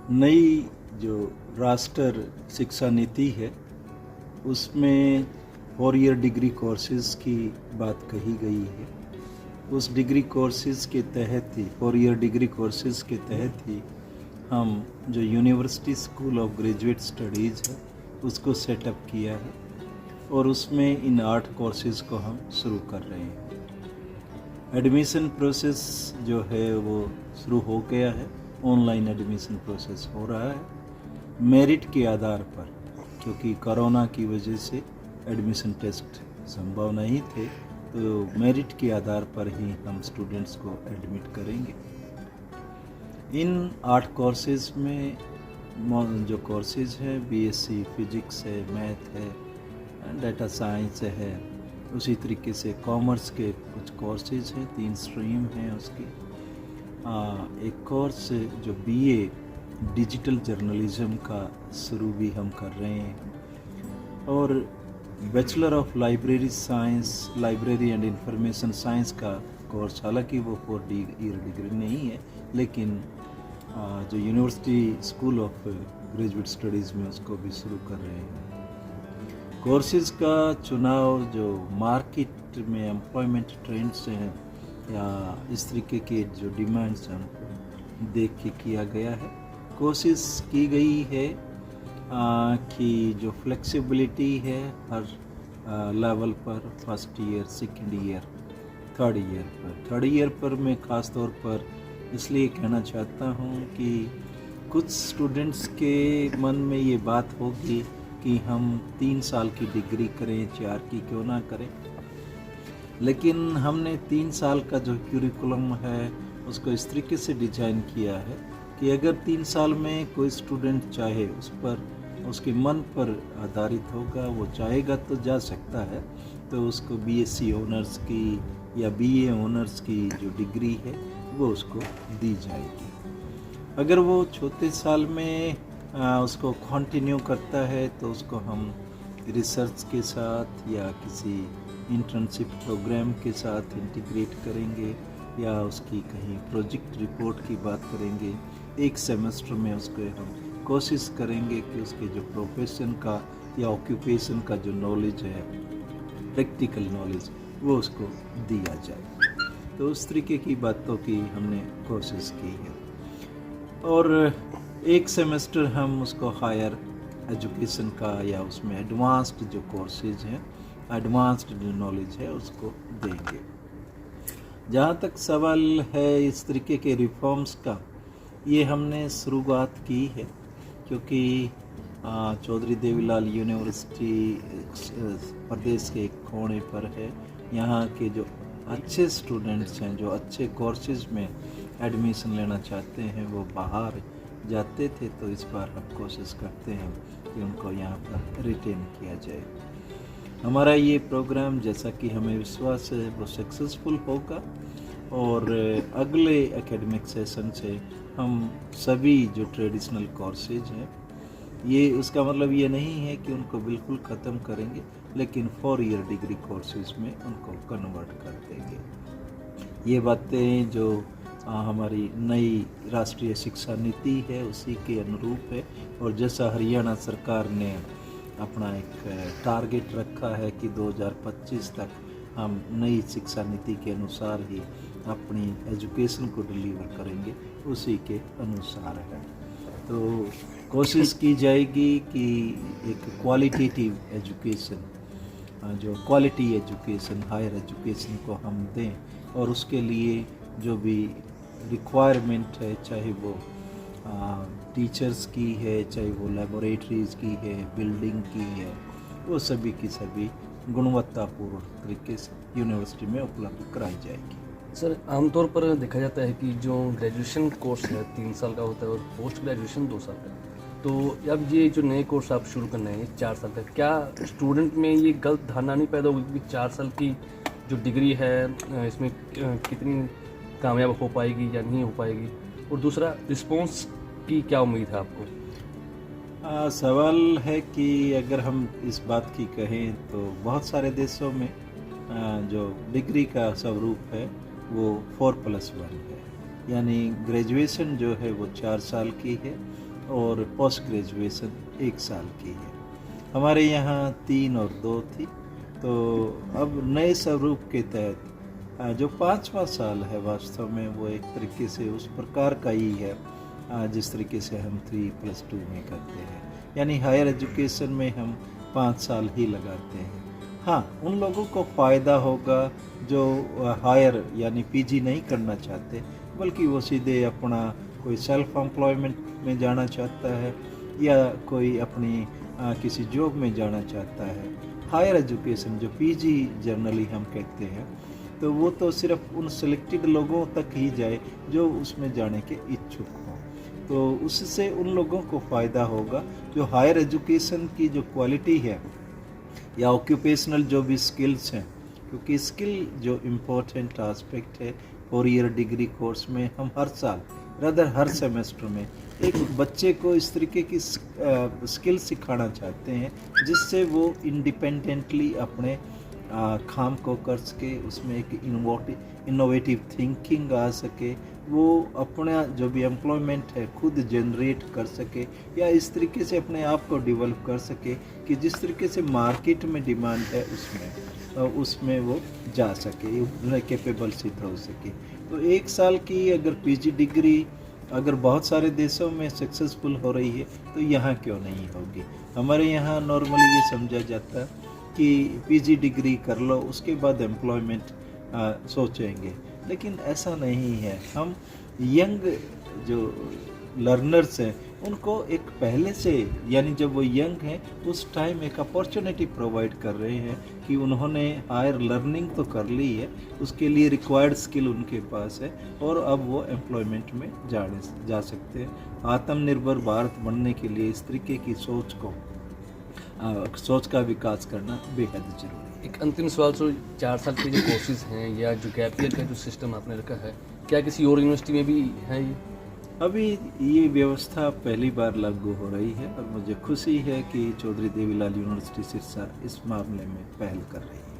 नई जो राष्ट्र शिक्षा नीति है उसमें 4 ईयर डिग्री कोर्सेज की बात कही गई है। उस डिग्री कोर्सेज के तहत ही 4 ईयर डिग्री कोर्सेज के तहत ही हम जो university school of graduate studies है उसको सेटअप किया है और उसमें इन 8 कोर्सेज को हम शुरू कर रहे हैं। एडमिशन प्रोसेस जो है वो शुरू हो गया है, ऑनलाइन एडमिशन प्रोसेस हो रहा है मेरिट के आधार पर, क्योंकि कोरोना की वजह से एडमिशन टेस्ट संभव नहीं थे, तो मेरिट के आधार पर ही हम स्टूडेंट्स को एडमिट करेंगे। इन 8 कोर्सेज में जो कोर्सेज हैं बीएससी फिजिक्स है, मैथ है, डाटा साइंस है, उसी तरीके से कॉमर्स के कुछ कोर्सेज हैं, 3 स्ट्रीम हैं उसकी। एक कोर्स जो बीए डिजिटल जर्नलिज्म का शुरू भी हम कर रहे हैं और bachelor of library science, library and information science का कोर्स, हालांकि वो 4 ईयर डिग्री नहीं है, लेकिन जो university school of graduate studies में उसको भी शुरू कर रहे हैं। कोर्सेज का चुनाव जो मार्केट में एम्प्लॉयमेंट ट्रेंड्स हैं या इस तरीके के जो डिमांड्स हैं उनको देख के किया गया है। कोशिश की गई है कि जो फ्लेक्सिबिलिटी है हर लेवल पर, first year, second year, third year पर मैं ख़ास तौर पर इसलिए कहना चाहता हूँ कि कुछ स्टूडेंट्स के मन में ये बात होगी कि हम 3 साल की डिग्री करें, 4 की क्यों ना करें, लेकिन हमने 3 साल का जो क्यूरिकुलम है उसको इस तरीके से डिज़ाइन किया है कि अगर 3 साल में कोई स्टूडेंट चाहे, उस पर उसके मन पर आधारित होगा, वो चाहेगा तो जा सकता है, तो उसको बीएससी ऑनर्स की या बीए ऑनर्स की जो डिग्री है वो उसको दी जाएगी। अगर वो चौथे साल में उसको कंटिन्यू करता है तो उसको हम रिसर्च के साथ या किसी इंटर्नशिप प्रोग्राम के साथ इंटीग्रेट करेंगे या उसकी कहीं प्रोजेक्ट रिपोर्ट की बात करेंगे। एक सेमेस्टर में उसको हम कोशिश करेंगे कि उसके जो प्रोफेशन का या ऑक्यूपेशन का जो नॉलेज है, प्रैक्टिकल नॉलेज, वो उसको दिया जाए। तो उस तरीके की बातों की हमने कोशिश की है और एक सेमेस्टर हम उसको हायर एजुकेशन का या उसमें एडवांस्ड जो कोर्सेज हैं, एडवांस्ड जो नॉलेज है उसको देंगे। जहाँ तक सवाल है इस तरीके के रिफॉर्म्स का, ये हमने शुरुआत की है क्योंकि चौधरी देवीलाल यूनिवर्सिटी प्रदेश के एक कोने पर है। यहाँ के जो अच्छे स्टूडेंट्स हैं, जो अच्छे कोर्सेज में एडमिशन लेना चाहते हैं, वो बाहर जाते थे, तो इस बार हम कोशिश करते हैं कि उनको यहाँ पर रिटेन किया जाए। हमारा ये प्रोग्राम, जैसा कि हमें विश्वास है, वो सक्सेसफुल होगा और अगले एकेडमिक सेशन से हम सभी जो ट्रेडिशनल कोर्सेज हैं, ये उसका मतलब ये नहीं है कि उनको बिल्कुल ख़त्म करेंगे, लेकिन 4 ईयर डिग्री कोर्सेज में उनको कन्वर्ट कर देंगे। ये बातें जो हमारी नई राष्ट्रीय शिक्षा नीति है उसी के अनुरूप है और जैसा हरियाणा सरकार ने अपना एक टारगेट रखा है कि 2025 तक हम नई शिक्षा नीति के अनुसार ही अपनी एजुकेशन को डिलीवर करेंगे, उसी के अनुसार है। तो कोशिश की जाएगी कि एक क्वालिटेटिव एजुकेशन, जो क्वालिटी एजुकेशन, हायर एजुकेशन को हम दें और उसके लिए जो भी रिक्वायरमेंट है, चाहे वो टीचर्स की है, चाहे वो लेबोरेटरीज़ की है, बिल्डिंग की है, वो सभी की सभी गुणवत्तापूर्ण तरीके से यूनिवर्सिटी में उपलब्ध कराई जाएगी। सर, आमतौर पर देखा जाता है कि जो ग्रेजुएशन कोर्स है 3 साल का होता है और पोस्ट ग्रेजुएशन 2 साल का, तो अब ये जो नए कोर्स आप शुरू करना है 4 साल का, क्या स्टूडेंट में ये गलत धारणा नहीं पैदा होगी कि 4 साल की जो डिग्री है इसमें कितनी कामयाब हो पाएगी या नहीं हो पाएगी? और दूसरा, रिस्पॉन्स की क्या उम्मीद है आपको? सवाल है कि अगर हम इस बात की कहें तो बहुत सारे देशों में जो डिग्री का स्वरूप है वो 4+1 है, यानी ग्रेजुएशन जो है वो 4 साल की है और पोस्ट ग्रेजुएशन 1 साल की है। हमारे यहाँ 3 और 2 थी, तो अब नए स्वरूप के तहत जो 5वां साल है वास्तव में वो एक तरीके से उस प्रकार का ही है जिस तरीके से हम 3+2 में करते हैं, यानी हायर एजुकेशन में हम 5 साल ही लगाते हैं। हाँ, उन लोगों को फ़ायदा होगा जो हायर यानी पीजी नहीं करना चाहते, बल्कि वो सीधे अपना कोई सेल्फ एम्प्लॉयमेंट में जाना चाहता है या कोई अपनी किसी जॉब में जाना चाहता है। हायर एजुकेशन जो पीजी जनरली हम कहते हैं, तो वो तो सिर्फ उन सिलेक्टेड लोगों तक ही जाए जो उसमें जाने के इच्छुक हों। तो उससे उन लोगों को फ़ायदा होगा जो हायर एजुकेशन की जो क्वालिटी है या ऑक्यूपेशनल जो भी स्किल्स हैं, क्योंकि स्किल जो इम्पोर्टेंट एस्पेक्ट है 4 ईयर डिग्री कोर्स में हम हर साल हर सेमेस्टर में एक बच्चे को इस तरीके की स्किल सिखाना चाहते हैं जिससे वो इंडिपेंडेंटली अपने काम को कर सके, उसमें एक इनोवेटिव थिंकिंग आ सके, वो अपना जो भी एम्प्लॉयमेंट है खुद जनरेट कर सके या इस तरीके से अपने आप को डेवलप कर सके कि जिस तरीके से मार्केट में डिमांड है उसमें वो जा सके, कैपेबल सिद्ध हो सके। तो 1 साल की अगर पीजी डिग्री अगर बहुत सारे देशों में सक्सेसफुल हो रही है तो यहाँ क्यों नहीं होगी। हमारे यहाँ नॉर्मली ये समझा जाता है कि पीजी डिग्री कर लो उसके बाद एम्प्लॉयमेंट सोचेंगे, लेकिन ऐसा नहीं है। हम यंग जो लर्नर्स हैं उनको एक पहले से यानी जब वो यंग हैं उस टाइम एक अपॉर्चुनिटी प्रोवाइड कर रहे हैं कि उन्होंने हायर लर्निंग तो कर ली है, उसके लिए रिक्वायर्ड स्किल उनके पास है और अब वो एम्प्लॉयमेंट में जा सकते हैं। आत्मनिर्भर भारत बनने के लिए इस तरीके की सोच का विकास करना बेहद जरूरी है। एक अंतिम सवाल, सो 4 साल के जो कोर्सेज हैं या जो गैप ईयर का जो सिस्टम आपने रखा है, क्या किसी और यूनिवर्सिटी में भी है ये? अभी ये व्यवस्था पहली बार लागू हो रही है और मुझे खुशी है कि चौधरी देवीलाल यूनिवर्सिटी सिरसा इस मामले में पहल कर रही है।